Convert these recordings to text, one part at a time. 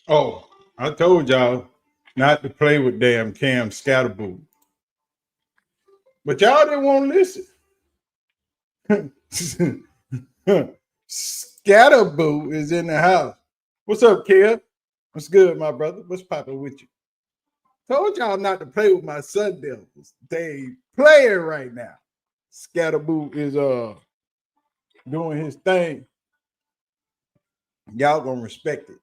Oh, I told y'all not to play with damn Cam Scatterboo. But y'all didn't want to listen. Scatterboo is in the house. What's up, Kev? What's good, my brother? What's popping with you? Told y'all not to play with my Sun Devils. They playing right now. Scatterboo is doing his thing. Y'all gonna respect it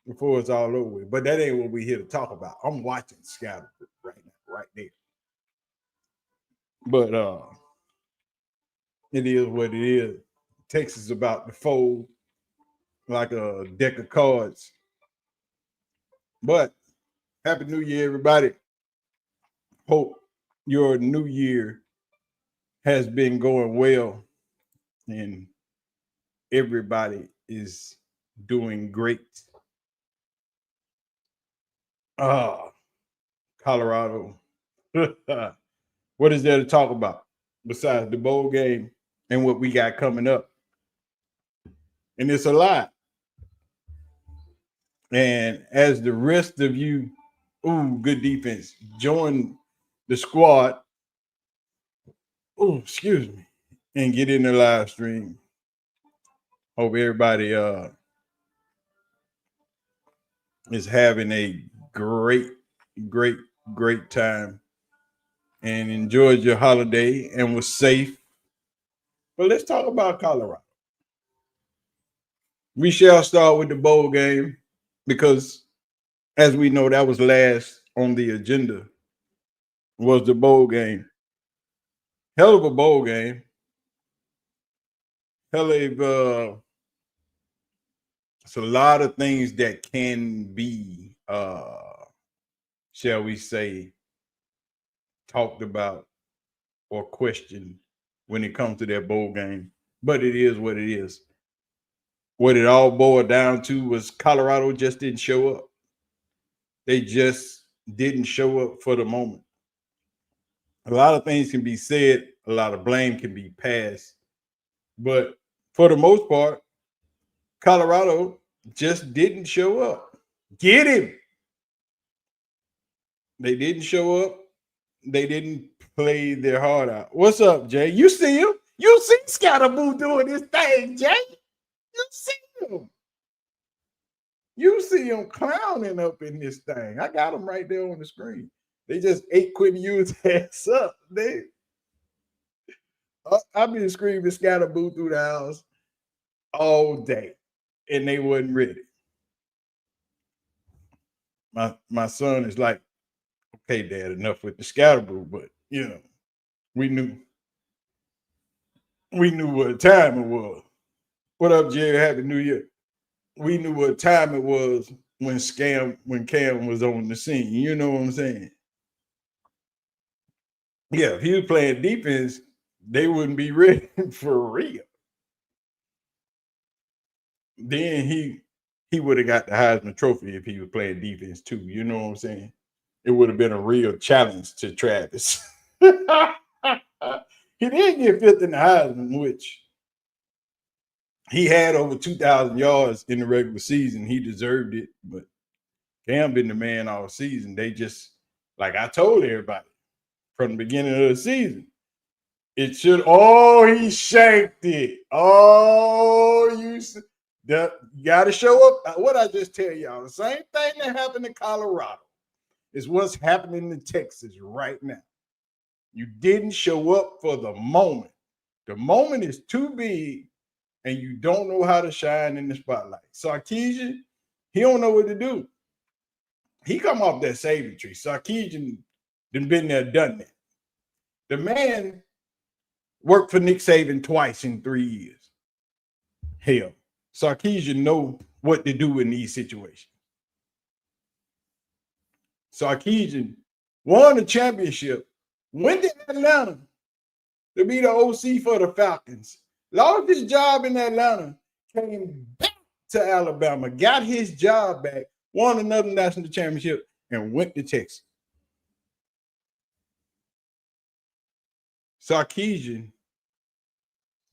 before it's all over with. But that ain't what we here to talk about. I'm watching Scatterboo right now, right there. But it is what it is. Texas is about to fold like a deck of cards. But Happy New Year, everybody. Hope your new year has been going well and everybody is doing great. Ah, Colorado. What is there to talk about besides the bowl game and what we got coming up? And it's a lot. And as the rest of you, ooh, good defense, join the squad. Oh, excuse me, and get in the live stream. Hope everybody is having a great, great, great time and enjoyed your holiday and was safe. But let's talk about Colorado. We shall start with the bowl game because, as we know, that was last on the agenda. Was the bowl game? Hell of a bowl game. Hell of it's a lot of things that can be, shall we say, talked about or questioned when it comes to that bowl game. But it is what it is. What it all boiled down to was Colorado just didn't show up. They just didn't show up for the moment. A lot of things can be said, a lot of blame can be passed. But for the most part, Colorado just didn't show up. Get him. They didn't show up. They didn't play their heart out. What's up, Jay? You see him? You see Scatterboo doing his thing, Jay? You see him. You see him clowning up in this thing. I got him right there on the screen. They just ate Quentin Ewers' ass up. I've been screaming Scatterboo through the house all day, and they wasn't ready. My son is like, okay, Dad, enough with the Scatterboo, but we knew what time it was. What up, Jerry? Happy New Year. We knew what time it was when Cam was on the scene. You know what I'm saying? Yeah, if he was playing defense, they wouldn't be ready for real. Then he would have got the Heisman Trophy if he was playing defense too. You know what I'm saying? It would have been a real challenge to Travis. He did get fifth in the Heisman, which he had over 2,000 yards in the regular season. He deserved it, but Cam been the man all season. They just, like I told everybody from the beginning of the season, it should. Oh, he shanked it. Oh, you got to show up. What I just tell y'all, the same thing that happened in Colorado is what's happening in Texas right now. You didn't show up for the moment. The moment is too big, and you don't know how to shine in the spotlight. Sarkisian, he don't know what to do. He come off that saving tree. Sarkisian done been there, done that. The man worked for Nick Saban twice in 3 years. Hell, Sarkisian know what to do in these situations. Sarkisian won the championship, went to Atlanta to be the OC for the Falcons, lost his job in Atlanta, came back to Alabama, got his job back, won another national championship, and went to Texas. Sarkisian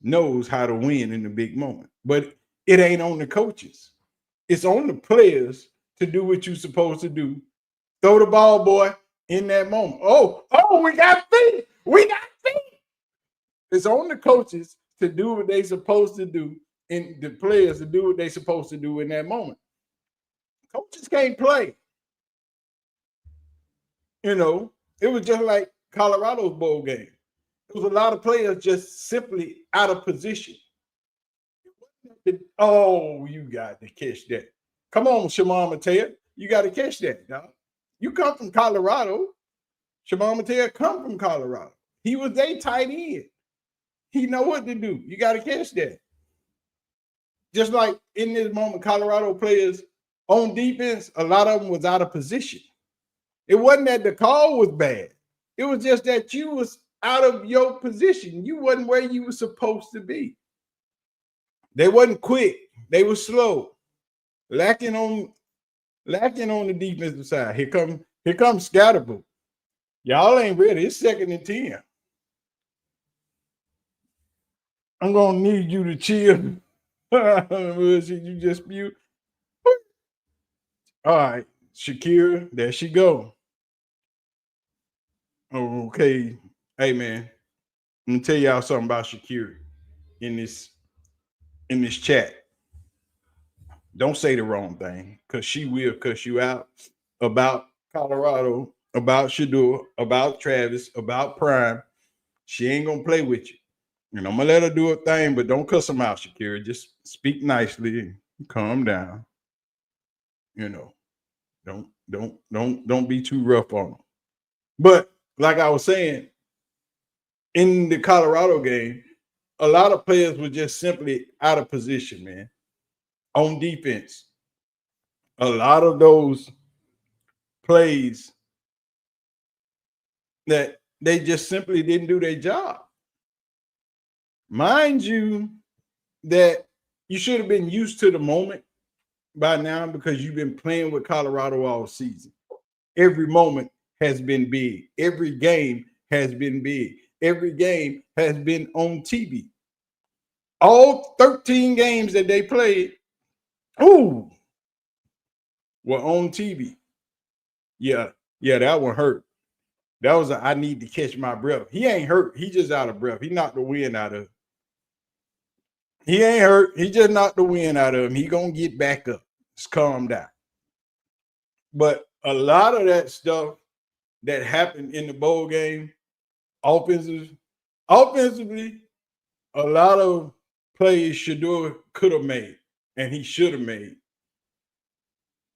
knows how to win in the big moment, but it ain't on the coaches. It's on the players to do what you're supposed to do. Throw the ball, boy, in that moment. Oh, we got feet. We got feet. It's on the coaches to do what they're supposed to do and the players to do what they're supposed to do in that moment. Coaches can't play. You know, it was just like Colorado's bowl game. There was a lot of players just simply out of position. Oh, you got to catch that. Come on, Shimon Mateo. You got to catch that, dog. You come from Colorado. Shimon Mateo come from Colorado. He was their tight end. He know what to do. You got to catch that. Just like in this moment, Colorado players on defense, a lot of them was out of position. It wasn't that the call was bad. It was just that you was out of your position. You wasn't where you were supposed to be. They wasn't quick. They were slow. Lacking on the defensive side. Here comes Scatterboo. Y'all ain't ready. It's 2nd and 10. I'm gonna need you to chill. You just spew. All right, Shakira, there she go. Okay, hey man, let me tell y'all something about Shakira in this chat. Don't say the wrong thing because she will cuss you out about Colorado, about Shedeur, about Travis, about Prime. She ain't gonna play with you. And I'm gonna let her do her thing, but don't cuss them out, Shakira. Just speak nicely and calm down. You know, don't be too rough on them. But like I was saying, in the Colorado game, a lot of players were just simply out of position, man. On defense, a lot of those plays that they just simply didn't do their job. Mind you, that you should have been used to the moment by now because you've been playing with Colorado all season. Every moment has been big. Every game has been big. Every game has been on TV. All 13 games that they played, were on TV. Yeah, that one hurt. That was I need to catch my breath. He ain't hurt. He just out of breath. He knocked the wind out of him. He ain't hurt. He just knocked the wind out of him. He gonna get back up. Just calm down. But a lot of that stuff that happened in the bowl game, offensively, a lot of plays Shedeur could have made and he should have made.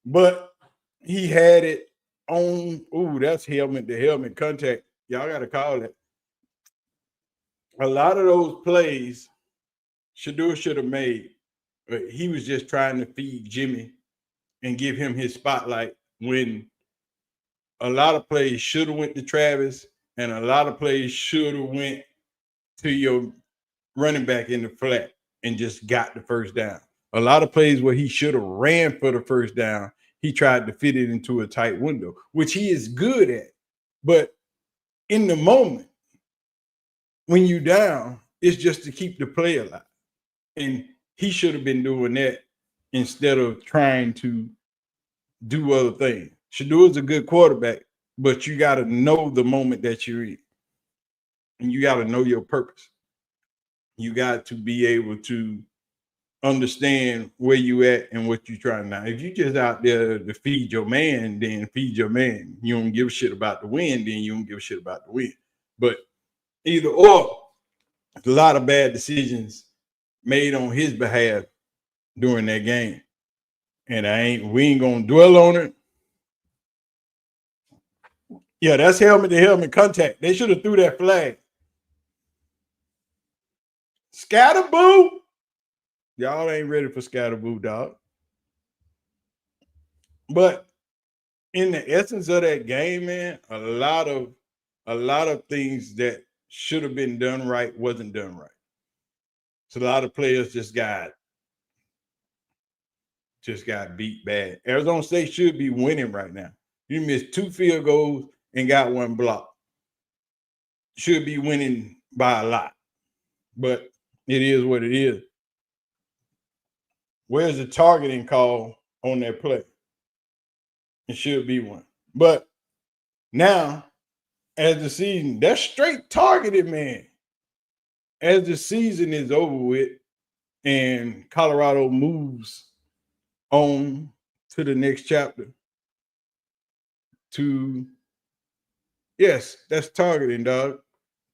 But he had it on. Ooh, that's helmet to helmet contact. Y'all got to call it. A lot of those plays Shedeur should have made. But he was just trying to feed Jimmy and give him his spotlight when a lot of plays should have went to Travis and a lot of plays should have went to your running back in the flat and just got the first down. A lot of plays where he should have ran for the first down, he tried to fit it into a tight window, which he is good at. But in the moment, when you down, it's just to keep the play alive. And he should have been doing that instead of trying to do other things. Shedeur's a good quarterback, but you got to know the moment that you're in. And you got to know your purpose. You got to be able to understand where you at and what you're trying now. If you just out there to feed your man, then feed your man. You don't give a shit about the win, then you don't give a shit about the win. But either or, a lot of bad decisions made on his behalf during that game. And we ain't gonna dwell on it. Yeah, that's helmet to helmet contact. They should have threw that flag. Scatterboo. Y'all ain't ready for Scatterboo, dog. But in the essence of that game, man, a lot of things that should have been done right wasn't done right. So a lot of players just got beat bad. Arizona State should be winning right now. You missed 2 field goals and got 1 block. Should be winning by a lot. But it is what it is. Where's the targeting call on that play. It should be one. But now, as the season, that's straight targeted, man. As the season is over with and Colorado moves on to the next chapter, yes, that's targeting, dog.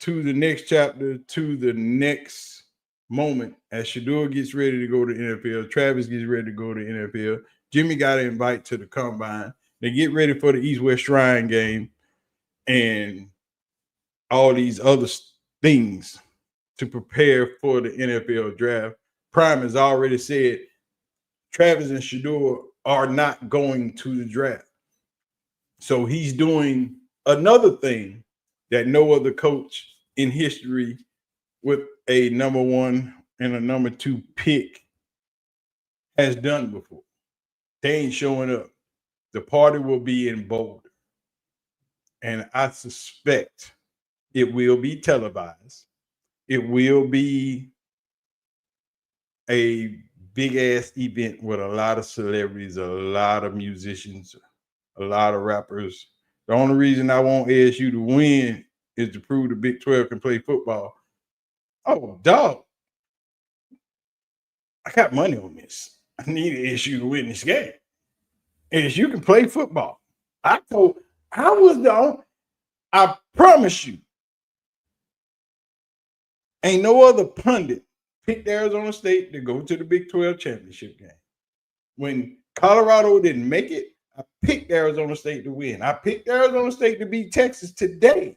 To the next chapter, to the next moment. As Shedeur gets ready to go to NFL, Travis gets ready to go to NFL. Jimmy got an invite to the combine. They get ready for the East-West Shrine game and all these other things to prepare for the NFL draft. Prime has already said Travis and Shedeur are not going to the draft. So he's doing another thing that no other coach in history with a number 1 and a number 2 pick has done before. They ain't showing up. The party will be in Boulder. And I suspect it will be televised. It will be a big-ass event with a lot of celebrities, a lot of musicians, a lot of rappers. The only reason I want ASU to win is to prove the Big 12 can play football. Oh, dog. I got money on this. I need ASU to win this game. ASU can play football. I promise you, ain't no other pundit picked Arizona State to go to the Big 12 championship game. When Colorado didn't make it, I picked Arizona State to win. I picked Arizona State to beat Texas today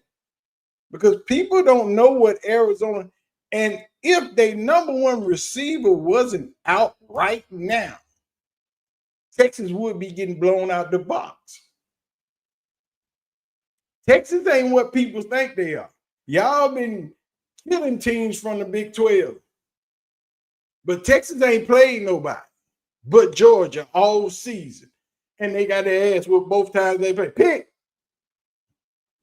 because people don't know what Arizona, and if their number 1 receiver wasn't out right now, Texas would be getting blown out the box. Texas ain't what people think they are. Y'all been killing teams from the Big 12. But Texas ain't played nobody but Georgia all season. And they got their ass whooped both times they played. Pick.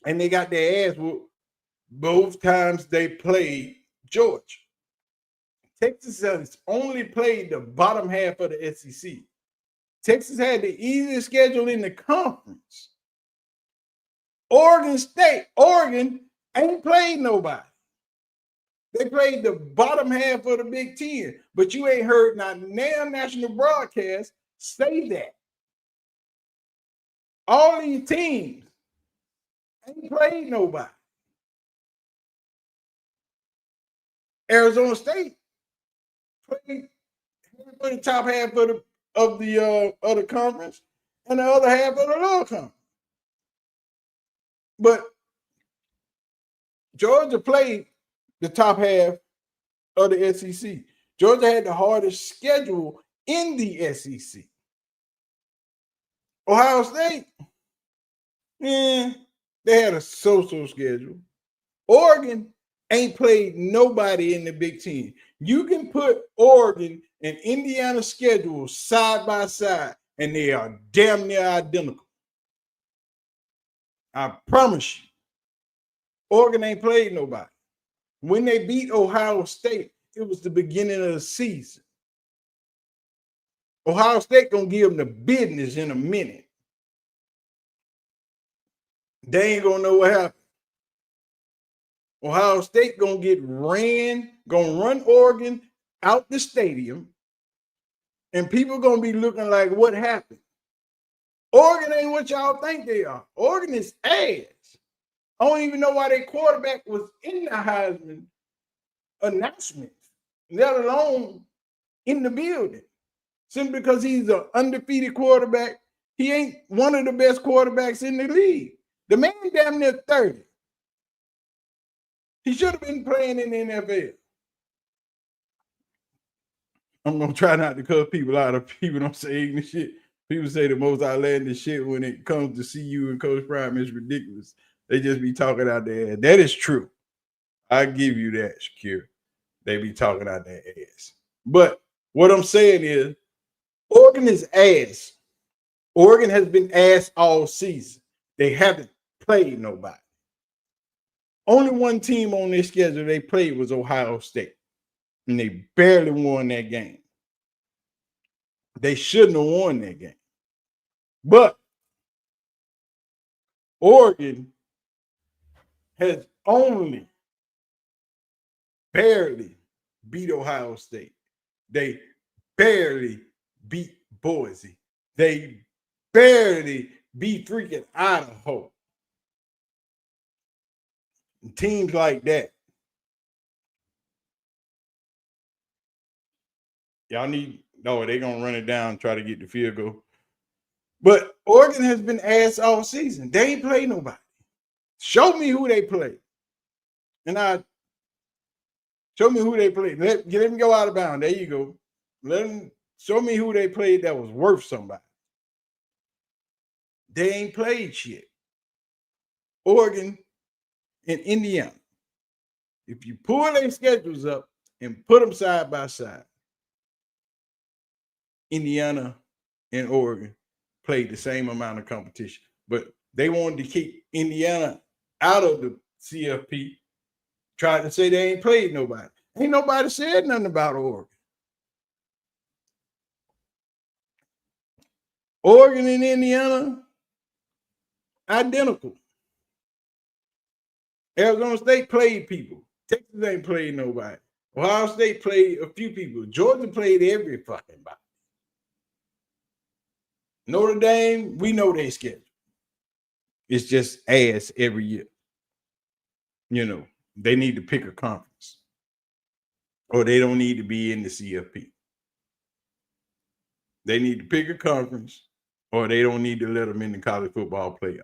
And they got their ass whooped both times they played Georgia. Texas has only played the bottom half of the SEC. Texas had the easiest schedule in the conference. Oregon ain't played nobody. They played the bottom half of the Big 10, but you ain't heard not national broadcast say that. All these teams ain't played nobody. Arizona State played for the top half of the conference and the other half of the lower conference. But Georgia played the top half of the SEC. Georgia had the hardest schedule in the SEC. Ohio State, they had a so-so schedule. Oregon ain't played nobody in the Big 10. You can put Oregon and Indiana's schedule side by side, and they are damn near identical. I promise you. Oregon ain't played nobody. When they beat Ohio State, it was the beginning of the season. Ohio State gonna give them the business in a minute. They ain't gonna know what happened. Ohio State gonna run Oregon out the stadium, and people gonna be looking like, what happened? Oregon ain't what y'all think they are. Oregon is ass. I don't even know why their quarterback was in the Heisman announcement, let alone in the building. Simply because he's an undefeated quarterback. He ain't one of the best quarterbacks in the league. The man damn near 30. He should have been playing in the NFL. I'm going to try not to cut people out of people don't say ignorant shit. People say the most outlandish shit when it comes to CU and Coach Prime is ridiculous. They just be talking out their ass. That is true. I give you that, Shakir. They be talking out their ass. But what I'm saying is, Oregon is ass. Oregon has been ass all season. They haven't played nobody. Only one team on their schedule they played was Ohio State. And they barely won that game. They shouldn't have won that game. But Oregon has only barely beat Ohio State. They barely beat Boise. They barely beat freaking Idaho. Teams like that. Y'all need, no, they're going to run it down and try to get the field goal. But Oregon has been ass all season. They ain't played nobody. Show me who they played. And show me who they played. Let them go out of bounds. There you go. Let them show me who they played that was worth somebody. They ain't played shit. Oregon and Indiana. If you pull their schedules up and put them side by side, Indiana and Oregon played the same amount of competition, but they wanted to keep Indiana out of the CFP, tried to say they ain't played nobody. Ain't nobody said nothing about Oregon. Oregon and Indiana, identical. Arizona State played people. Texas ain't played nobody. Ohio State played a few people. Georgia played every fucking body. Notre Dame, we know their schedule. It's just ass every year. You know, they need to pick a conference. Or they don't need to be in the CFP. They need to pick a conference, or they don't need to let them in the college football playoff.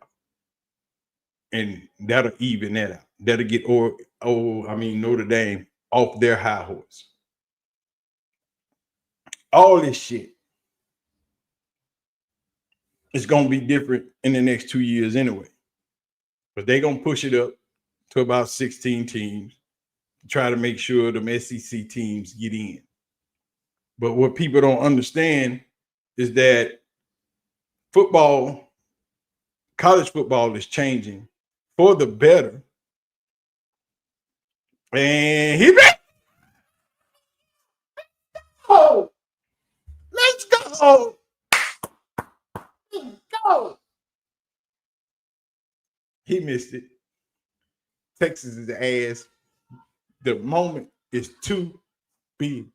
And that'll even that out. That'll get Notre Dame off their high horse. All this shit is going to be different in the next 2 years anyway. But they're going to push it up to about 16 teams to try to make sure the SEC teams get in. But what people don't understand is that college football is changing for the better. And he back. Oh, let's go. Let's go. He missed it. Texas is the ass. The moment is too big.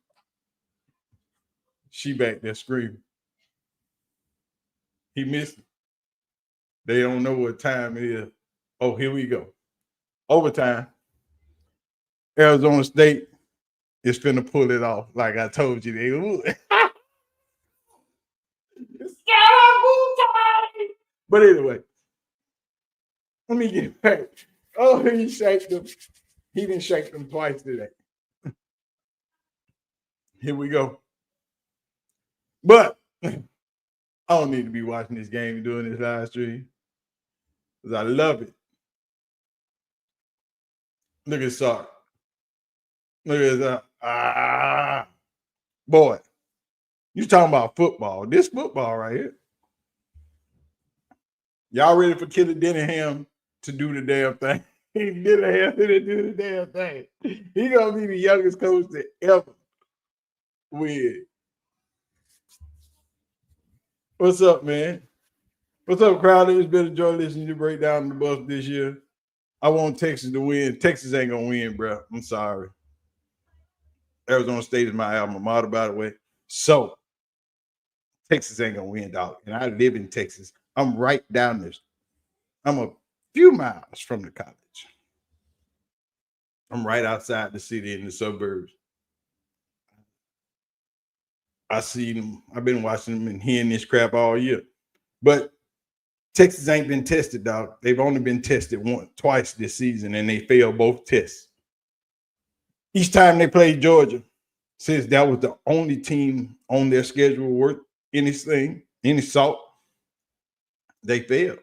She back there screaming. He missed it. They don't know what time it is. Oh, here we go. Overtime. Arizona State is finna pull it off, like I told you they would. But anyway, let me get back. Oh, he shaked them. He didn't shake them twice today. Here we go. But I don't need to be watching this game and doing this live stream because I love it. Look at Sark. Look at that. Boy, you talking about football. This football right here. Y'all ready for Killer Denningham to do the damn thing? Denningham to do the damn thing. He gonna be the youngest coach to ever win. What's up, man? What's up, Crowder? It's been a joy listening to you break down the bus this year. I want Texas to win. Texas ain't gonna win, bro. I'm sorry. Arizona State is my alma mater, by the way. So Texas ain't gonna win, dog. And I live in Texas. I'm right down there. I'm a few miles from the college. I'm right outside the city in the suburbs. I see them. I've been watching them and hearing this crap all year. But Texas ain't been tested, dog. They've only been tested twice this season, and they failed both tests. Each time they played Georgia, since that was the only team on their schedule worth anything, any salt, they failed.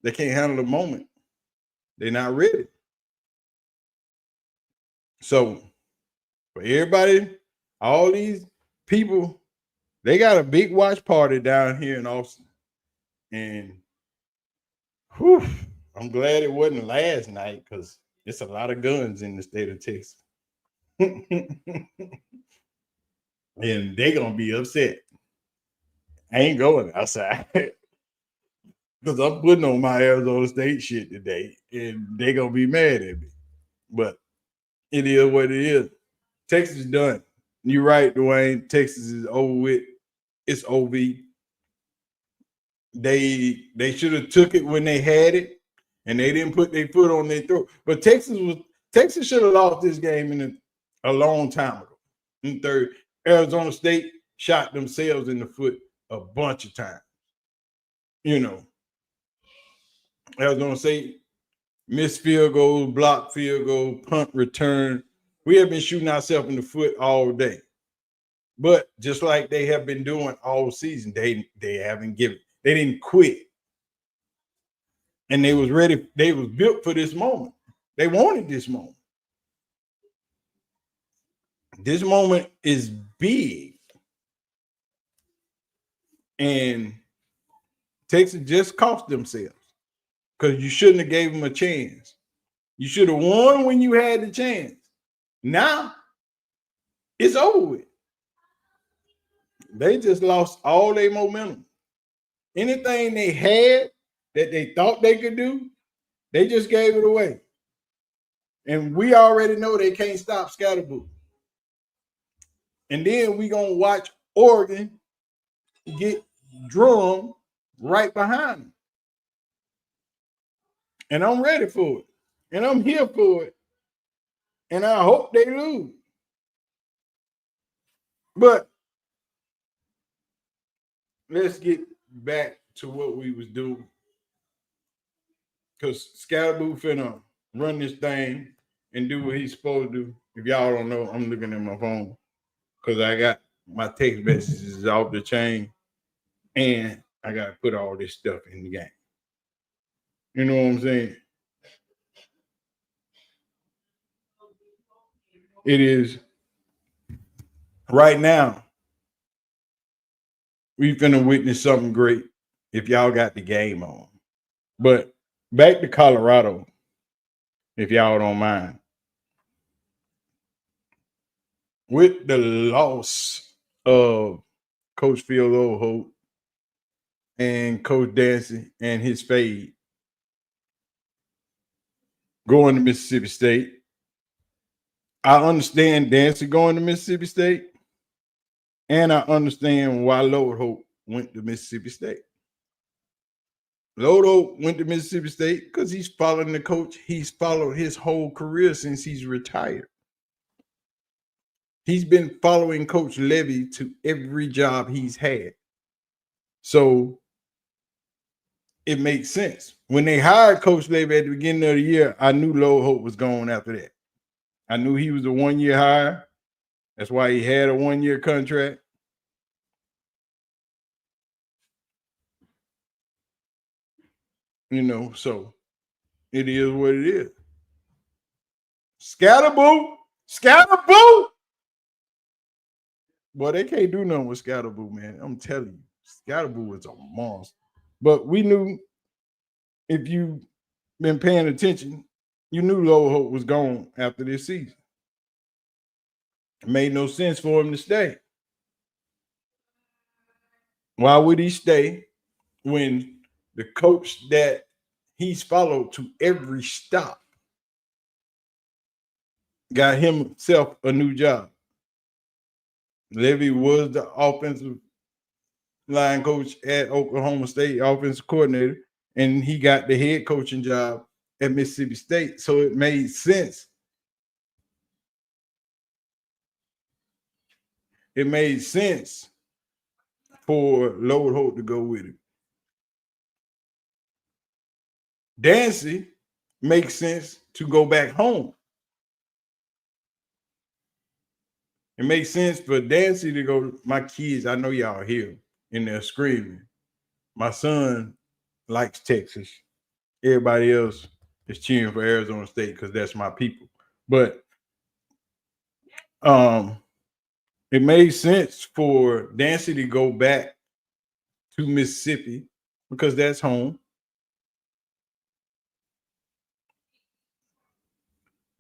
They can't handle the moment. They're not ready. So for everybody, all these people, they got a big watch party down here in Austin. And whew, I'm glad it wasn't last night because it's a lot of guns in the state of Texas. And they're going to be upset. I ain't going outside because I'm putting on my Arizona State shit today, and they gonna be mad at me. But it is what it is. Texas is done. You're right, Dwayne. Texas is over with. It's OV. They should have took it when they had it, and they didn't put their foot on their throat. But Texas should have lost this game a long time ago. In third, Arizona State shot themselves in the foot a bunch of times. You know, Arizona State missed field goal, blocked field goal, punt return. We have been shooting ourselves in the foot all day. But just like they have been doing all season, they haven't given. They didn't quit. And they was ready. They was built for this moment. They wanted this moment. This moment is big. And Texas just cost themselves because you shouldn't have gave them a chance. You should have won when you had the chance. Now it's over with. They just lost all their momentum. Anything they had that they thought they could do, they just gave it away. And we already know they can't stop Scatterboo. And then we gonna watch Oregon get drummed right behind them. And I'm ready for it. And I'm here for it. And I hope they lose. But let's get back to what we was doing. Because Scatterboo finna run this thing and do what he's supposed to do. If y'all don't know, I'm looking at my phone because I got my text messages off the chain and I got to put all this stuff in the game. You know what I'm saying? It is right now. We finna witness something great if y'all got the game on. But back to Colorado, if y'all don't mind. With the loss of Coach Phil Loholt and Coach Dancy and his fade going to Mississippi State, I understand Dancy going to Mississippi State, and I understand why Loholt went to Mississippi State. Loholt went to Mississippi State because he's following the coach. He's followed his whole career since he's retired. He's been following Coach Levy to every job he's had. So it makes sense. When they hired Coach Levy at the beginning of the year, I knew Loholt was going after that. I knew he was a one-year hire. That's why he had a one-year contract. You know, so it is what it is. Scatterboo. Boy, they can't do nothing with Scatterboo, man. I'm telling you, Scatterboo is a monster. But we knew if you been paying attention, you knew Loholt was gone after this season. It made no sense for him to stay. Why would he stay when the coach that he's followed to every stop got himself a new job? Levy was the offensive line coach at Oklahoma State, offensive coordinator, and he got the head coaching job at Mississippi State. So it made sense. It made sense for Loholt to go with him. Dancy makes sense to go back home. It makes sense for Dancy to go. My kids, I know y'all here and they're screaming. My son likes Texas. Everybody else is cheering for Arizona State because that's my people. But it made sense for Dancy to go back to Mississippi because that's home.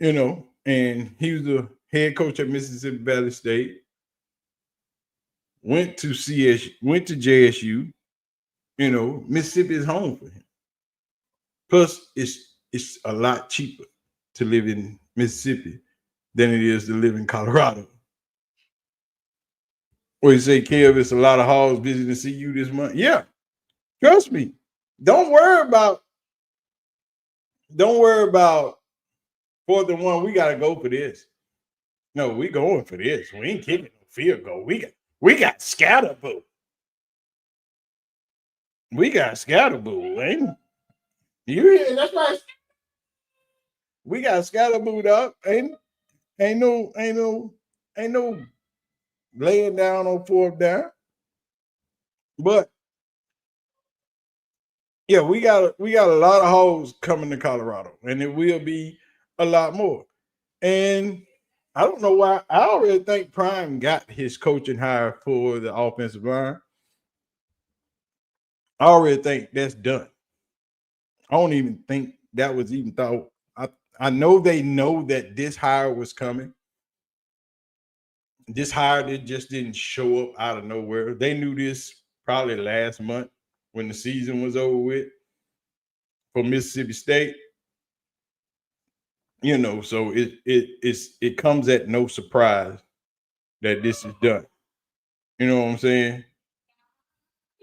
You know, and he was the head coach at Mississippi Valley State. went to CSU, went to JSU. You know, Mississippi is home for him. Plus, it's a lot cheaper to live in Mississippi than it is to live in Colorado. Or you say, Kev, it's a lot of halls visiting CU this month. Yeah, trust me. Don't worry about 4th and 1. We gotta go for this. No, we going for this. We ain't kicking no field goal. We got Scatterboo. We got Scatterboo, ain't you hear? That's right. We got Scatterboo up. Ain't no laying down on 4th down. But yeah, we got a lot of hoes coming to Colorado, and it will be a lot more. And I don't know why. I already think Prime got his coaching hire for the offensive line. I already think that's done. I don't even think that was even thought. I know they know that this hire was coming. This hire it just didn't show up out of nowhere. They knew this probably last month when the season was over with for Mississippi State. You know, so it comes at no surprise that this is done. You know what I'm saying?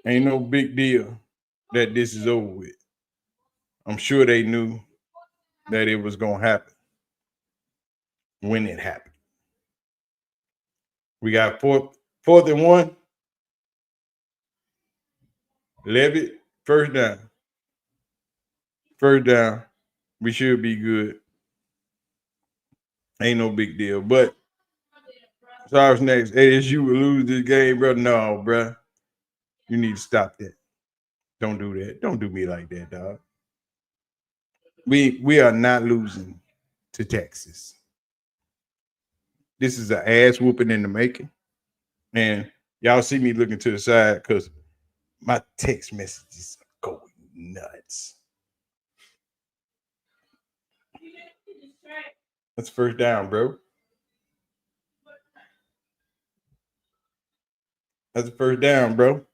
Ain't no big deal that this is over with. I'm sure they knew that it was gonna happen when it happened. We got 4th and 1. Levitt, first down. First down. We should be good. Ain't no big deal. But sorry, next. ASU will lose this game, bro. No, bro. You need to stop that. Don't do that. Don't do me like that, dog. We are not losing to Texas. This is an ass whooping in the making. And y'all see me looking to the side because my text messages are going nuts. That's first down, bro. That's the first down, bro.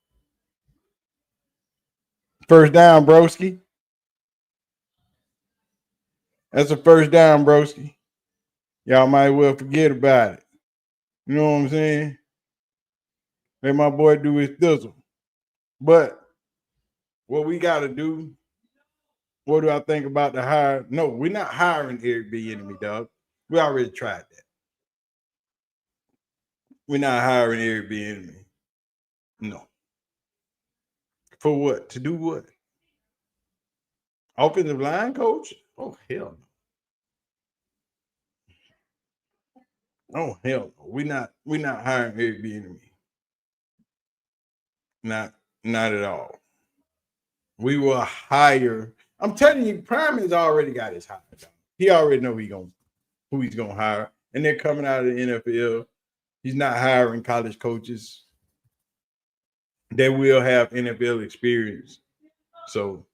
First down, broski. That's a first down, broski. Y'all might well forget about it. You know what I'm saying? Let my boy do his thizzle. But what we got to do, what do I think about the hire? No, we're not hiring Eric Bieniemy, dog. We already tried that. We're not hiring Eric Bieniemy. No. For what? To do what? Offensive line coach? Oh, hell no. Oh, hell no. We're not hiring Eric Bieniemy. Not at all. We will hire. I'm telling you, Prime has already got his hire. He already know who he's gonna hire. And they're coming out of the NFL. He's not hiring college coaches that will have NFL experience. So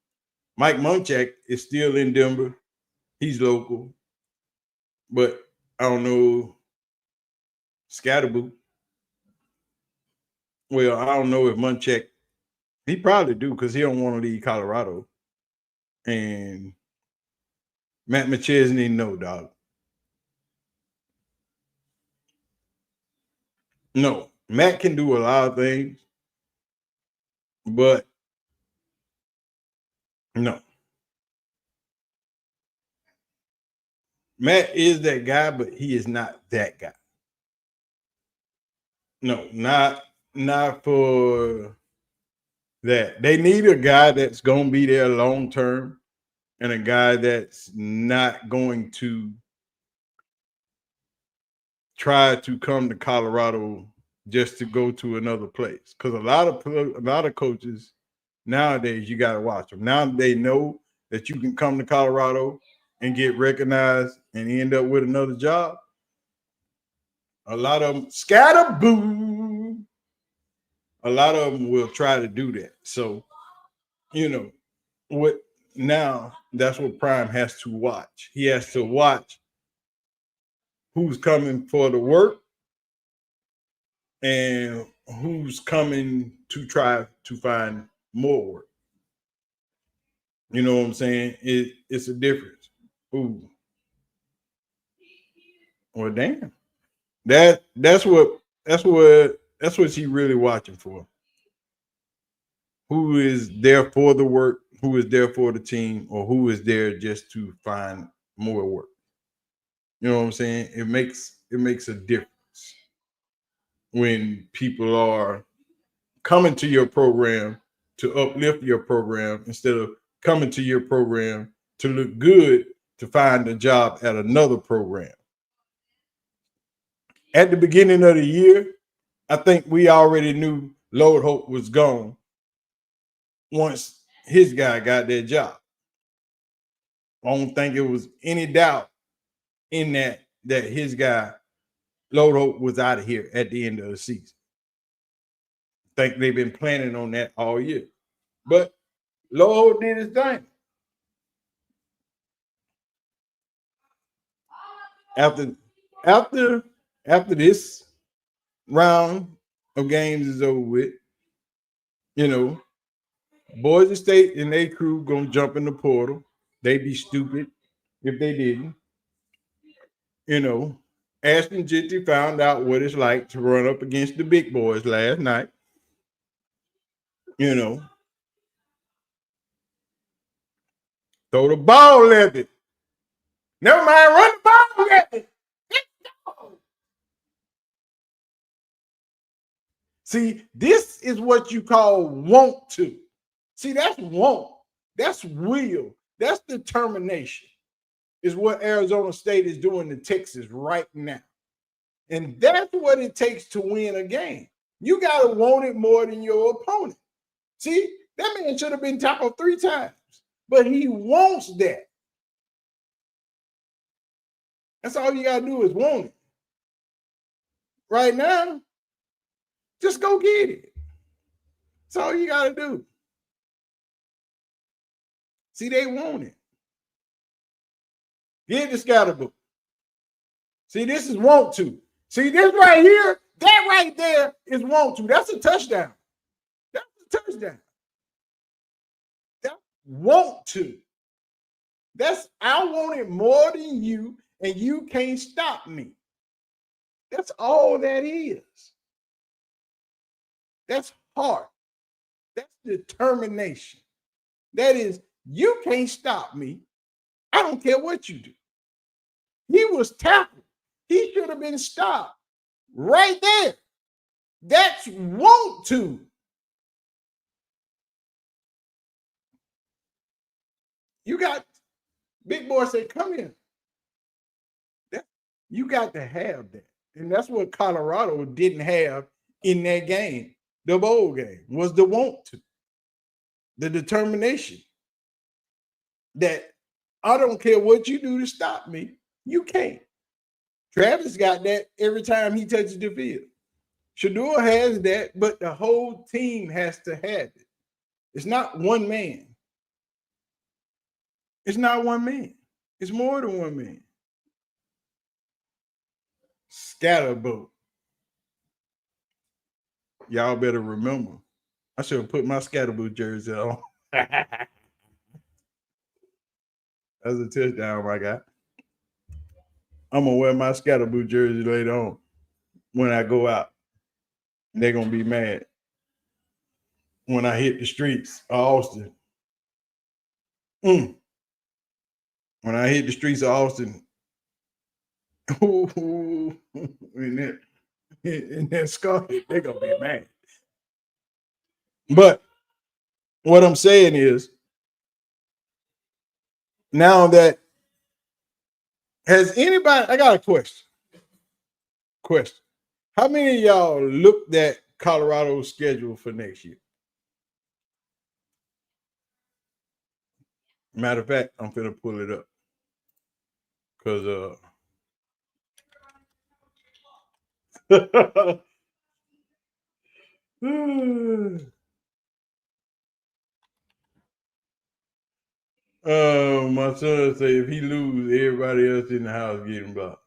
Mike Munchak is still in Denver. He's local. But I don't know Scatterboo. Well, I don't know if Munchak, he probably do because he don't want to leave Colorado. And Matt McChesney, no, dog. No, Matt can do a lot of things, but no. Matt is that guy, but he is not that guy. No, not for that. They need a guy that's going to be there long term and a guy that's not going to try to come to Colorado just to go to another place. Because a lot of coaches nowadays, you got to watch them. Now they know that you can come to Colorado and get recognized and end up with another job. A lot of them scatterboo. A lot of them will try to do that. So, you know, what now that's what Prime has to watch. He has to watch who's coming for the work and who's coming to try to find more work. You know what I'm saying? It's a difference. Ooh, well, damn. That's what she really watching for. Who is there for the work? Who is there for the team? Or who is there just to find more work? You know what I'm saying? It makes a difference when people are coming to your program to uplift your program instead of coming to your program to look good to find a job at another program. At the beginning of the year, I think we already knew Lord Hope was gone once his guy got that job. I don't think it was any doubt in that his guy Lord Hope was out of here at the end of the season. I think they've been planning on that all year. But Lord Hope did his thing. After after after this round of games is over with, you know, Boise State and their crew gonna jump in the portal. They'd be stupid if they didn't. You know, Ashton Jitty found out what it's like to run up against the big boys last night. You know, throw the ball at it. Never mind, run the ball at it. See, this is what you call want to. See, that's want. That's will. That's determination. Is what Arizona State is doing to Texas right now. And that's what it takes to win a game. You got to want it more than your opponent. See, that man should have been tackled 3 times, but he wants that. That's all you got to do is want it. Right now, just go get it. That's all you got to do. See, they want it. Get the scatter book. See, this is want to. See, this right here, that right there is want to. That's a touchdown. That's a touchdown. That's want to. That's I want it more than you, and you can't stop me. That's all that is. That's heart. That's determination. That is, you can't stop me. I don't care what you do. He was tackled. He should have been stopped right there. That's want to. You got big boy said, come here. You got to have that. And that's what Colorado didn't have in that game. The bowl game was the want to, the determination that I don't care what you do to stop me. You can't. Travis got that every time he touches the field. Shedeur has that, but the whole team has to have it. It's not one man. It's not one man. It's more than one man. Scatterboat. Y'all better remember. I should have put my Scatterboot jersey on. That's a touchdown, my guy. I'm gonna wear my Scatterboot jersey later on when I go out. They're gonna be mad when I hit the streets of Austin. When I hit the streets of Austin, in that scarlet, they're gonna be mad. But what I'm saying is, now that has anybody? I got a question. How many of y'all looked at Colorado's schedule for next year? Matter of fact, I'm gonna pull it up because my son say if he lose, everybody else in the house getting blocked.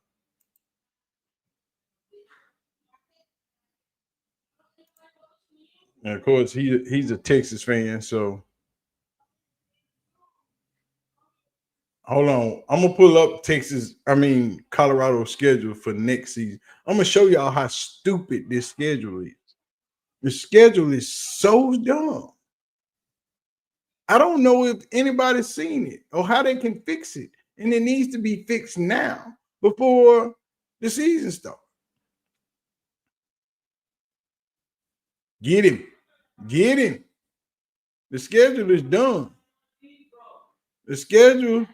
And of course, he's a Texas fan, so hold on. I'm gonna pull up Colorado's schedule for next season. I'm gonna show y'all how stupid this schedule is. The schedule is so dumb. I don't know if anybody's seen it or how they can fix it. And it needs to be fixed now before the season starts. Get him. Get him. The schedule is done. The schedule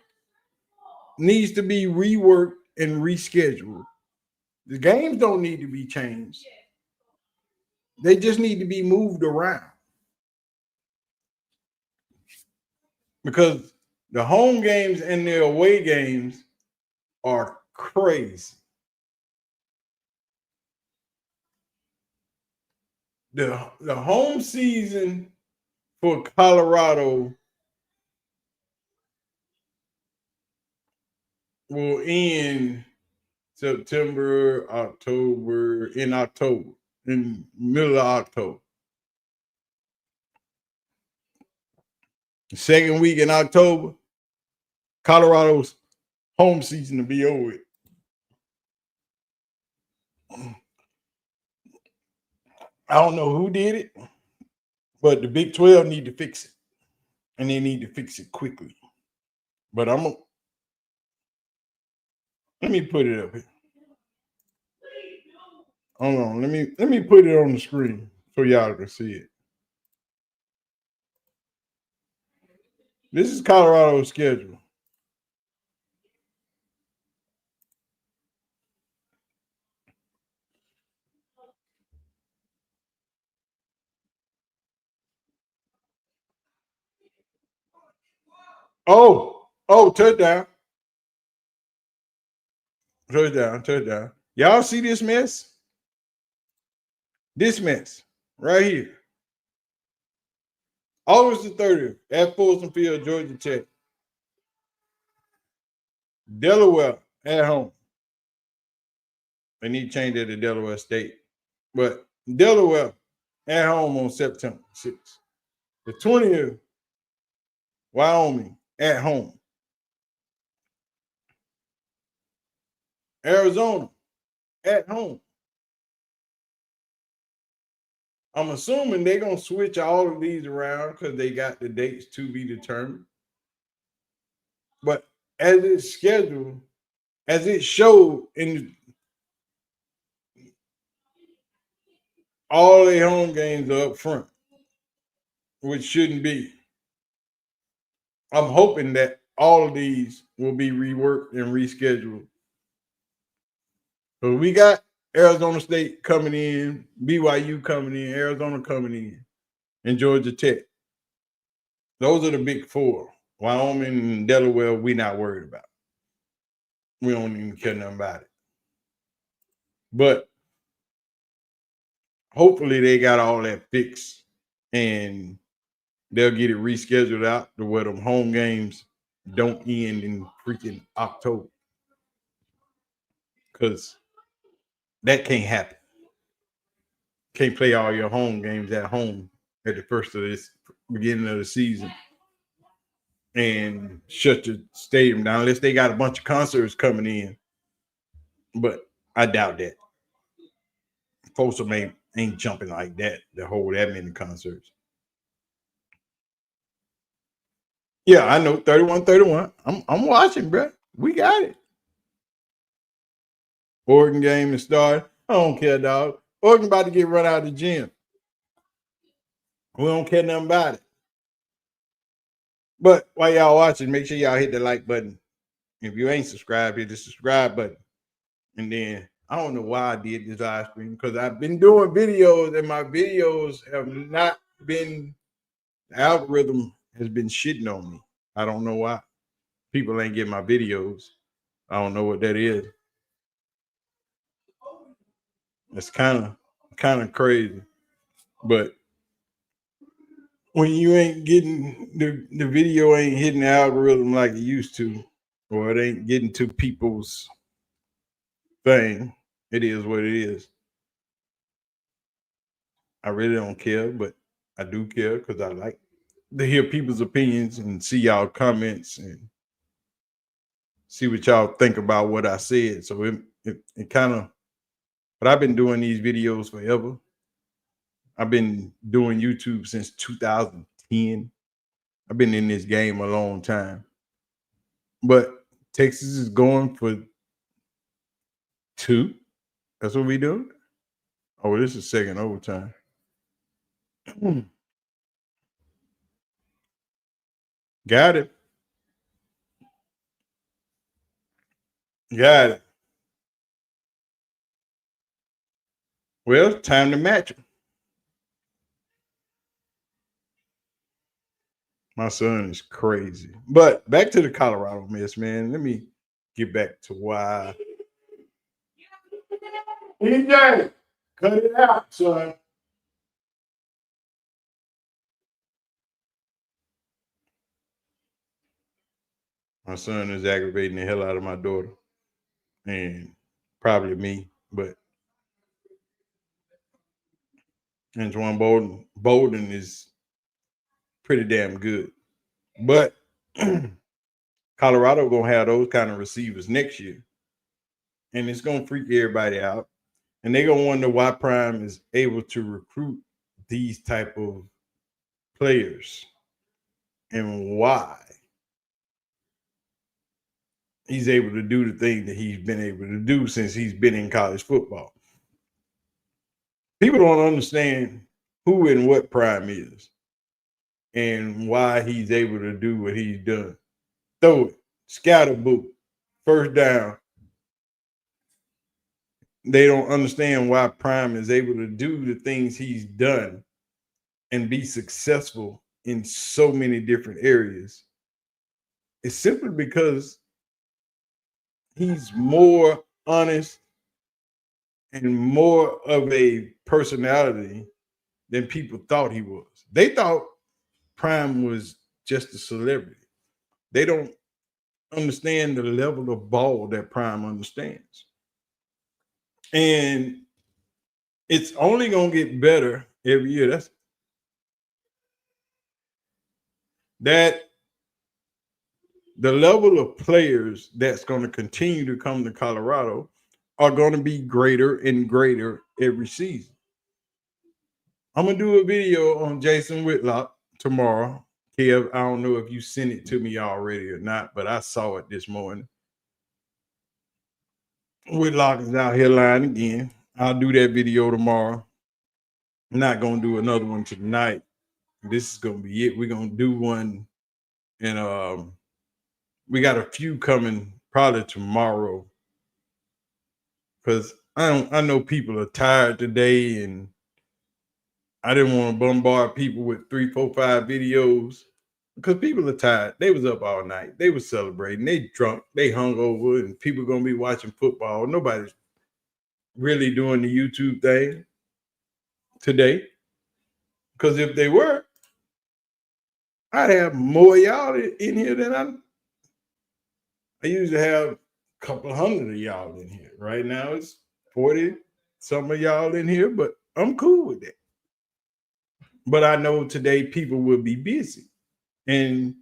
needs to be reworked and rescheduled. The games don't need to be changed. They just need to be moved around. Because the home games and the away games are crazy. The home season for Colorado will end September, October, in middle of October. The second week in October, Colorado's home season to be over with. I don't know who did it, but the Big 12 need to fix it. And they need to fix it quickly. But let me put it up here. Hold on. Let me put it on the screen so y'all can see it. This is Colorado's schedule. Touchdown. Touchdown. Y'all see this mess? This mess right here. August the 30th at Folsom Field, Georgia Tech. Delaware at home. They need to change that to Delaware State. But Delaware at home on September 6th. The 20th, Wyoming at home. Arizona at home. I'm assuming they're going to switch all of these around because they got the dates to be determined. But as it's scheduled, as it showed in all their home games are up front, which shouldn't be. I'm hoping that all of these will be reworked and rescheduled. So we got Arizona State coming in, BYU coming in, Arizona coming in, and Georgia Tech. Those are the big four. Wyoming and Delaware, we not worried about. We don't even care nothing about it. But hopefully they got all that fixed and they'll get it rescheduled out to where them home games don't end in freaking October. Because that can't happen. Can't play all your home games at home at the first of this beginning of the season and shut your stadium down unless they got a bunch of concerts coming in. But I doubt that. Folsom ain't jumping like that to hold that many concerts. Yeah, I know 31-31. I'm watching, bro. We got it. Oregon game is started. I don't care, dog. Oregon about to get run out of the gym. We don't care nothing about it. But while y'all watching, make sure y'all hit the like button. If you ain't subscribed, hit the subscribe button. And then I don't know why I did this live stream because I've been doing videos and my videos have not been, the algorithm has been shitting on me. I don't know why. People ain't getting my videos. I don't know what that is. It's kind of crazy. But when you ain't getting the video ain't hitting the algorithm like it used to, or it ain't getting to people's thing, it is what it is. I really don't care, but I do care because I like to hear people's opinions and see y'all comments and see what y'all think about what I said. So it kind of, but I've been doing these videos forever. I've been doing YouTube since 2010. I've been in this game a long time. But Texas is going for 2. That's what we do. Oh, this is second overtime. Got it. Got it. Well, time to match them. My son is crazy. But back to the Colorado Miss, man. Let me get back to why. EJ, cut it out, son. My son is aggravating the hell out of my daughter. And probably me, but Antoine Bolden is pretty damn good. But Colorado gonna have those kind of receivers next year, and it's gonna freak everybody out, and they're gonna wonder why Prime is able to recruit these type of players and why he's able to do the thing that he's been able to do since he's been in college football. People don't understand who and what Prime is and why he's able to do what he's done. Throw it, scatter boot, first down. They don't understand why Prime is able to do the things he's done and be successful in so many different areas. It's simply because he's more honest and more of a personality than people thought he was. They thought Prime was just a celebrity. They don't understand the level of ball that Prime understands. And it's only going to get better every year. That the level of players that's going to continue to come to Colorado are going to be greater and greater every season. I'm going to do a video on Jason Whitlock tomorrow. Kev, I don't know if you sent it to me already or not, but I saw it this morning. Whitlock is out here lying again. I'll do that video tomorrow. I'm not going to do another one tonight. This is going to be it. We're going to do one, and we got a few coming probably tomorrow, because I know people are tired today, and I didn't want to bombard people with 3, 4, 5 videos because people are tired. They was up all night. They was celebrating. They drunk. They hungover, and people gonna be watching football. Nobody's really doing the YouTube thing today, because if they were, I'd have more y'all in here than I usually have a couple hundred of y'all in here. Right now it's 40 some of y'all in here, but I'm cool with that. But I know today people will be busy and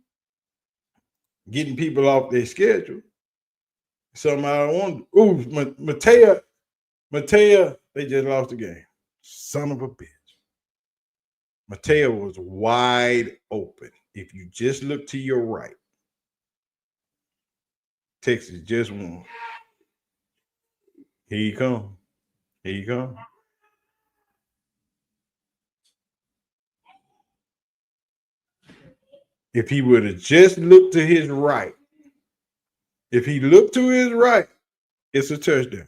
getting people off their schedule. Something I don't want. Ooh, Matea, they just lost the game. Son of a bitch. Matea was wide open. If you just look to your right, Texas just won. Here you come. Here you come. If he would have just looked to his right, if he looked to his right, it's a touchdown.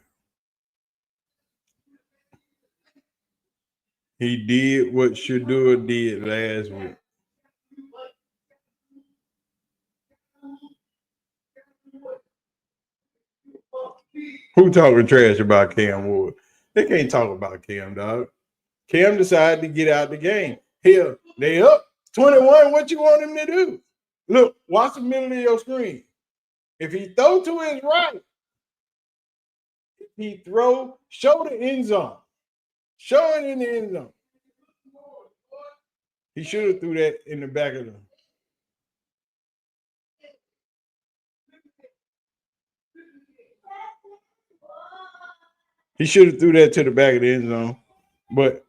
He did what Shedeur did last week. Who talking trash about Cam Ward? They can't talk about Cam, dog. Cam decided to get out the game. Hell, they up 21. What you want him to do? Look, watch the middle of your screen. If he throw to his right, if he throw, show the end zone. Show it in the end zone. He should have threw that in the back of the. He should have threw that to the back of the end zone, but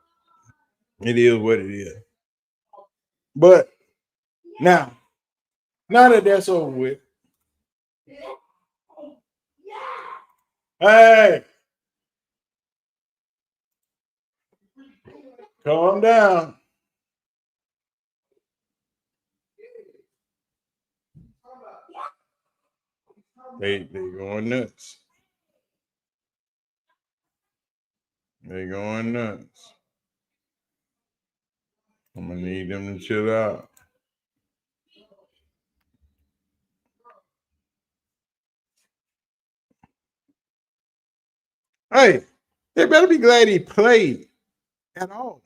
it is what it is. But now that that's over with, hey, calm down. They going nuts. They going nuts. I'm gonna need them to chill out. Hey, they better be glad he played at all.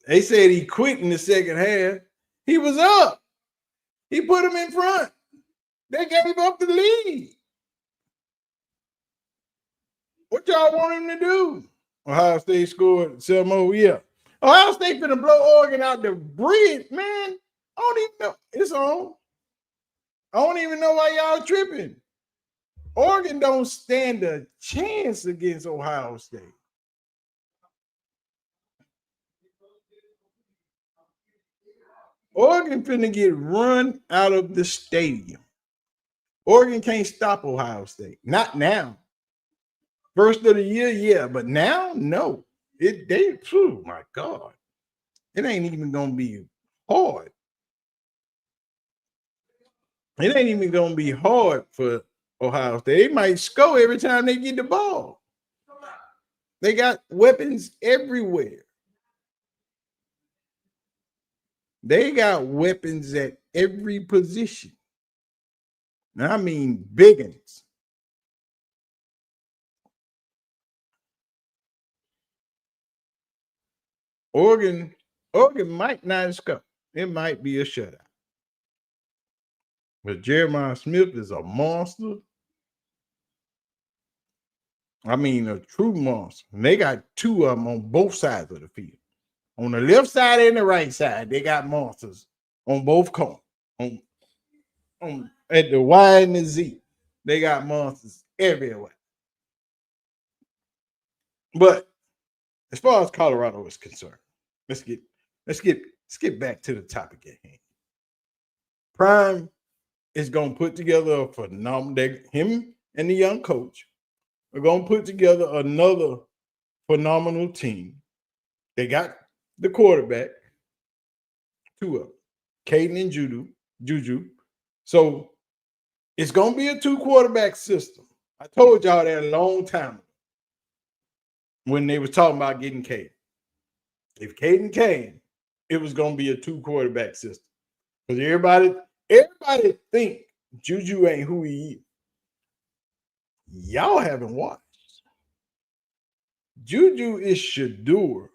They said he quit in the second half. He was up. He put him in front. They gave up the lead. What y'all want him to do? Ohio State scored 7 more. Yeah. Ohio State finna blow Oregon out the bridge, man. I don't even know. It's on. I don't even know why y'all tripping. Oregon don't stand a chance against Ohio State. Oregon finna get run out of the stadium. Oregon can't stop Ohio State. Not now. First of the year, yeah, but now, no. Oh my God. It ain't even gonna be hard. It ain't even gonna be hard for Ohio State. They might score every time they get the ball. They got weapons everywhere. They got weapons at every position. Now, I mean big ones. Oregon might not score. It might be a shutout. But Jeremiah Smith is a monster. I mean, a true monster. And they got two of them on both sides of the field. On the left side and the right side, they got monsters on both corners. On at the Y and the Z, they got monsters everywhere. But as far as Colorado is concerned, let's get back to the topic at hand. Prime is gonna put together a phenomenal. Him and the young coach are gonna put together another phenomenal team. They got the quarterback, two of them, Caden and Juju. So it's gonna be a 2-quarterback system. I told y'all that a long time when they was talking about getting Caden. If Caden came, it was gonna be a 2-quarterback system. Because everybody think Juju ain't who he is. Y'all haven't watched. Juju is Shedeur,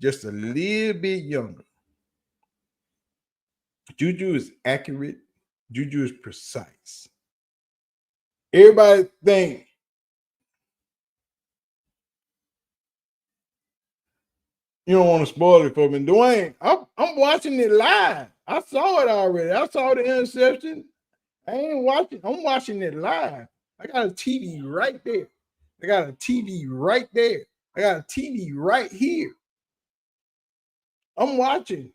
just a little bit younger. Juju is accurate. Juju is precise. Everybody think you don't want to spoil it for me. Dwayne, I'm watching it live. I saw it already. I saw the interception. I ain't watching. I'm watching it live. I got a TV right there. I got a TV right there. I got a TV right here. I'm watching.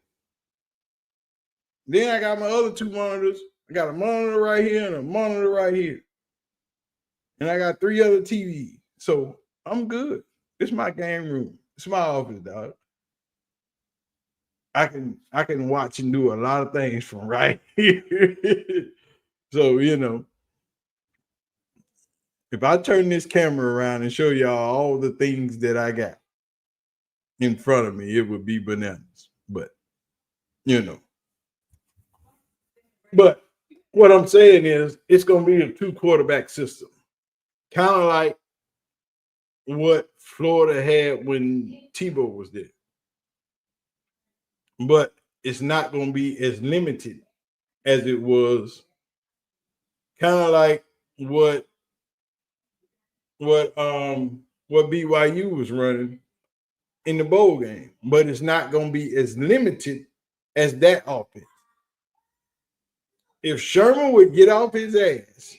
Then I got my other 2 monitors. I got a monitor right here and a monitor right here. And I got 3 other TVs. So I'm good. It's my game room. It's my office, dog. I can watch and do a lot of things from right here. So, if I turn this camera around and show y'all all the things that I got in front of me, it would be bananas. But, But what I'm saying is it's going to be a 2-quarterback system. Kind of like what Florida had when Tebow was there. But it's not going to be as limited as it was. Kind of like what BYU was running in the bowl game, but it's not going to be as limited as that offense. If Sherman would get off his ass,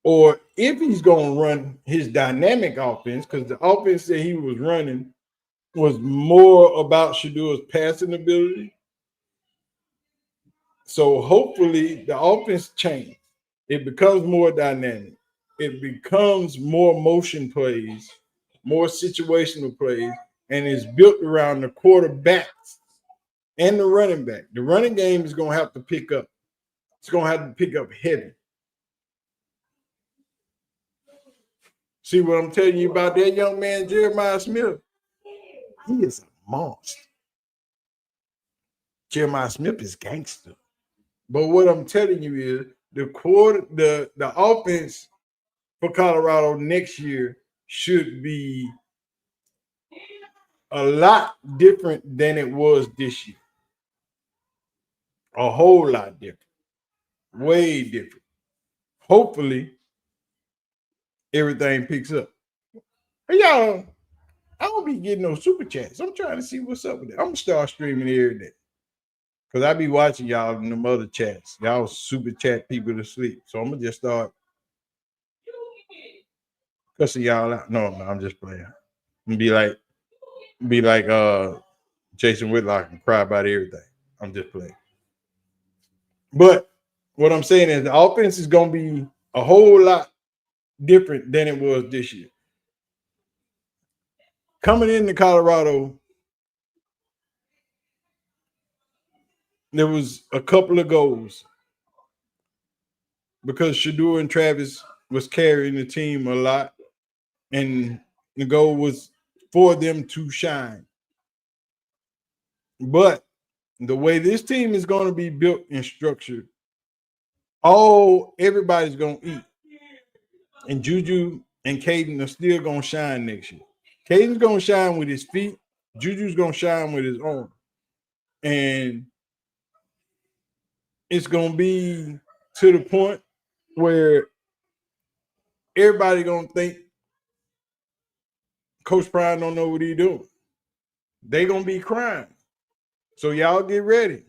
or if he's going to run his dynamic offense, because the offense that he was running was more about Shadour's passing ability. So hopefully the offense changes. It becomes more dynamic. It becomes more motion plays, more situational plays, and it's built around the quarterbacks and the running back. The running game is going to have to pick up. It's going to have to pick up heavy. See what I'm telling you about that young man, Jeremiah Smith? He is a monster. Jeremiah Smith is gangster. But what I'm telling you is the offense for Colorado next year should be a lot different than it was this year. A whole lot different. Way different. Hopefully, everything picks up. Hey, y'all, I don't be getting no super chats. I'm trying to see what's up with it. I'm going to start streaming every day. Because I be watching y'all in them other chats. Y'all super chat people to sleep. So I'm going to just start cussing y'all out. No, I'm just playing. And be like Jason Whitlock and cry about everything. I'm just playing. But what I'm saying is the offense is going to be a whole lot different than it was this year. Coming into Colorado, there was a couple of goals because Shedeur and Travis was carrying the team a lot, and the goal was for them to shine. But the way this team is going to be built and structured, everybody's going to eat. And Juju and Caden are still going to shine next year. Caden's going to shine with his feet. Juju's going to shine with his arm. And it's going to be to the point where everybody going to think Coach Prime don't know what he's doing. They going to be crying. So y'all get ready.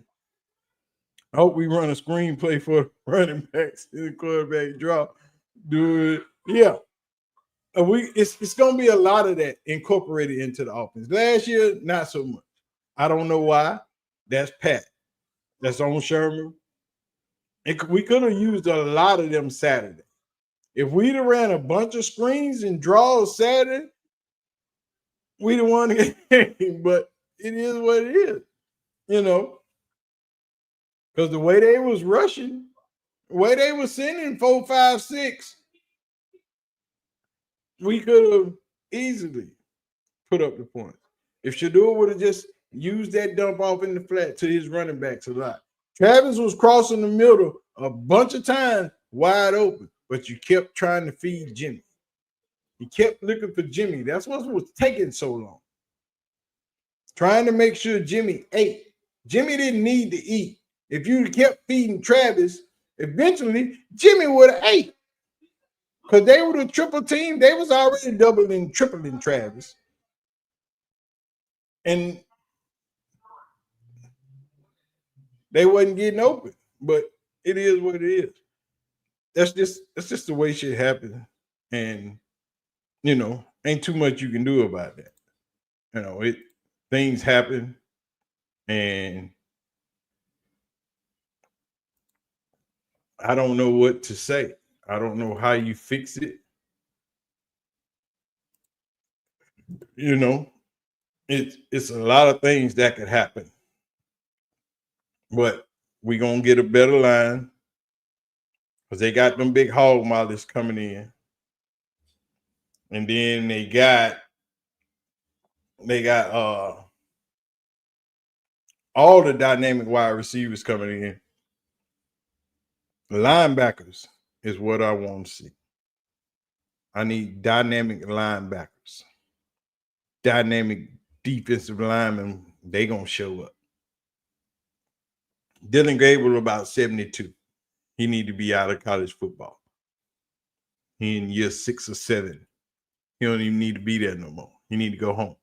I hope we run a screenplay for running backs in the quarterback draw. Do it. Yeah. It's going to be a lot of that incorporated into the offense. Last year, not so much. I don't know why. That's Pat. That's on Sherman. We could have used a lot of them Saturday. If we'd have ran a bunch of screens and draws Saturday, we'd have won the game. But it is what it is, because the way they was rushing, the way they was sending 4, 5, 6, we could have easily put up the points. If Shedeur would have just used that dump off in the flat to his running backs a lot. Travis was crossing the middle a bunch of times wide open, but you kept trying to feed Jimmy. You kept looking for Jimmy. That's what was taking so long. Trying to make sure Jimmy ate. Jimmy didn't need to eat. If you kept feeding Travis, eventually Jimmy would have ate. Because they were the triple team. They was already doubling, tripling Travis. And they wasn't getting open. But it is what it is. That's just the way shit happens. And, ain't too much you can do about that. Things happen. And I don't know what to say. I don't know how you fix it. It's a lot of things that could happen. But we're going to get a better line because they got them big hog mollies coming in. And then they got all the dynamic wide receivers coming in. The linebackers is what I want to see. I need dynamic linebackers. Dynamic defensive linemen, they going to show up. Dylan Gable about 72. He need to be out of college football. He in year 6 or 7. He don't even need to be there no more. He need to go home.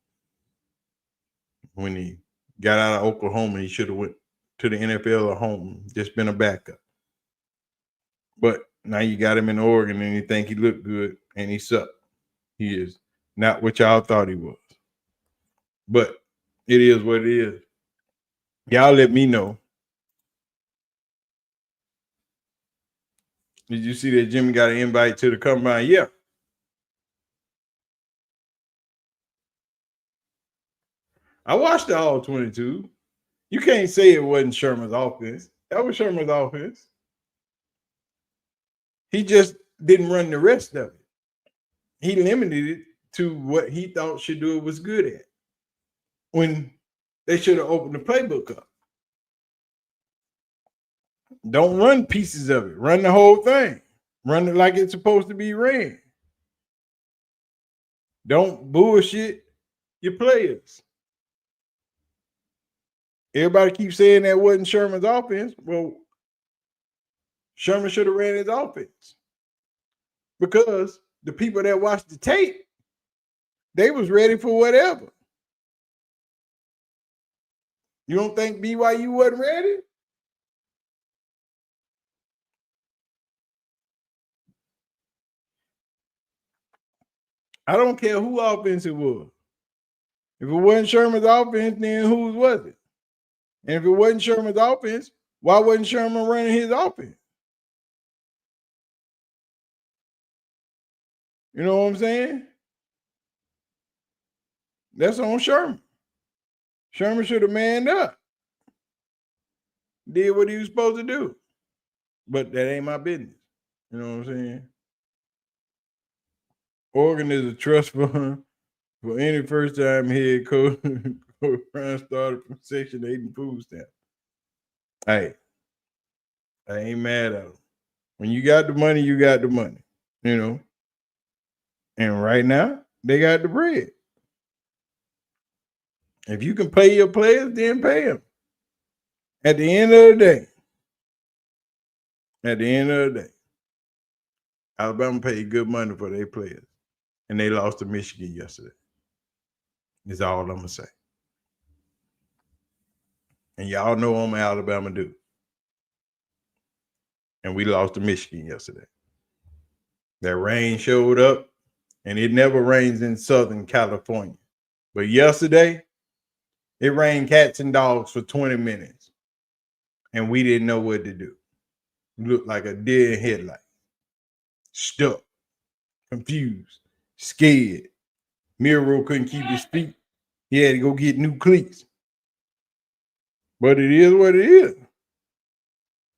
When he got out of Oklahoma, he should have went to the NFL or home, just been a backup. But now you got him in Oregon and you think he looked good and he sucked. He is not what y'all thought he was. But it is what it is. Y'all let me know. Did you see that Jimmy got an invite to the combine? Yeah. I watched the all 22. You can't say it wasn't Sherman's offense. That was Sherman's offense. He just didn't run the rest of it. He limited it to what he thought Shedeur was good at. When they should have opened the playbook up. Don't run pieces of it. Run the whole thing. Run it like it's supposed to be ran. Don't bullshit your players. Everybody keeps saying that wasn't Sherman's offense. Well, Sherman should have ran his offense. Because the people that watched the tape, they was ready for whatever. You don't think BYU wasn't ready? I don't care who offense it was. If it wasn't Sherman's offense, then whose was it? And if it wasn't Sherman's offense, why wasn't Sherman running his offense? You know what I'm saying? That's on Sherman. Sherman should have manned up. Did what he was supposed to do. But that ain't my business. You know what I'm saying? Oregon is a trust fund for any first-time head coach Brown started from Section 8 and food stamp. Hey, I ain't mad at him. When you got the money, you got the money. You know? And right now, they got the bread. If you can pay your players, then pay them. At the end of the day, Alabama paid good money for their players. And they lost to Michigan yesterday. Is all I'm going to say. And y'all know I'm an Alabama dude. And we lost to Michigan yesterday. That rain showed up, and it never rains in Southern California. But yesterday, it rained cats and dogs for 20 minutes. And we didn't know what to do. We looked like a dead headlight. Stuck. Confused. Scared. Miro couldn't keep his feet. He had to go get new cleats. But it is what it is.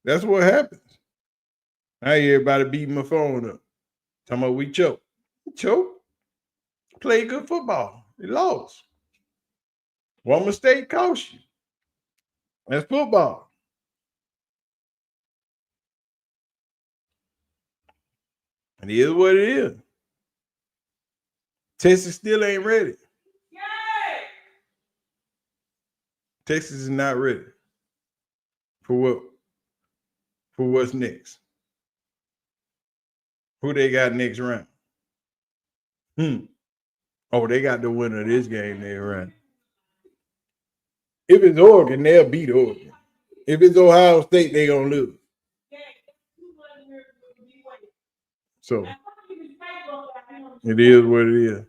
That's what happens. Now everybody beating my phone up. Talking about we choke. Choke? Play good football. They lost. One mistake cost you. That's football. It is what it is. Texas still ain't ready. Yay! Texas is not ready for what? For what's next? Who they got next round? Oh, they got the winner of this game next round. If it's Oregon, they'll beat Oregon. If it's Ohio State, they're going to lose. So, it is what it is.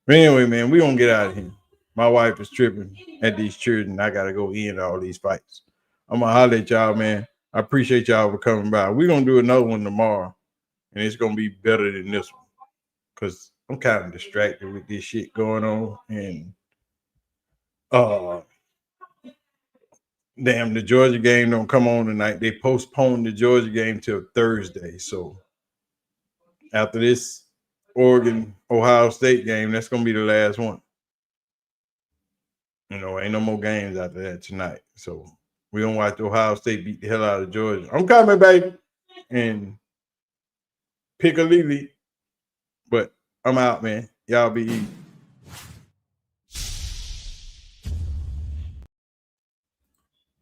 But anyway, man, we're going to get out of here. My wife is tripping at these children. I got to go end all these fights. I'm going to holler at y'all, man. I appreciate y'all for coming by. We're going to do another one tomorrow, and it's going to be better than this one because I'm kind of distracted with this shit going on. And, damn, the Georgia game don't come on tonight. They postponed the Georgia game till Thursday. So after this Oregon-Ohio State game, that's going to be the last one. You know, ain't no more games after that tonight. So we're going to watch Ohio State beat the hell out of Georgia. I'm coming, baby. And pick a Lily. But I'm out, man. Y'all be easy.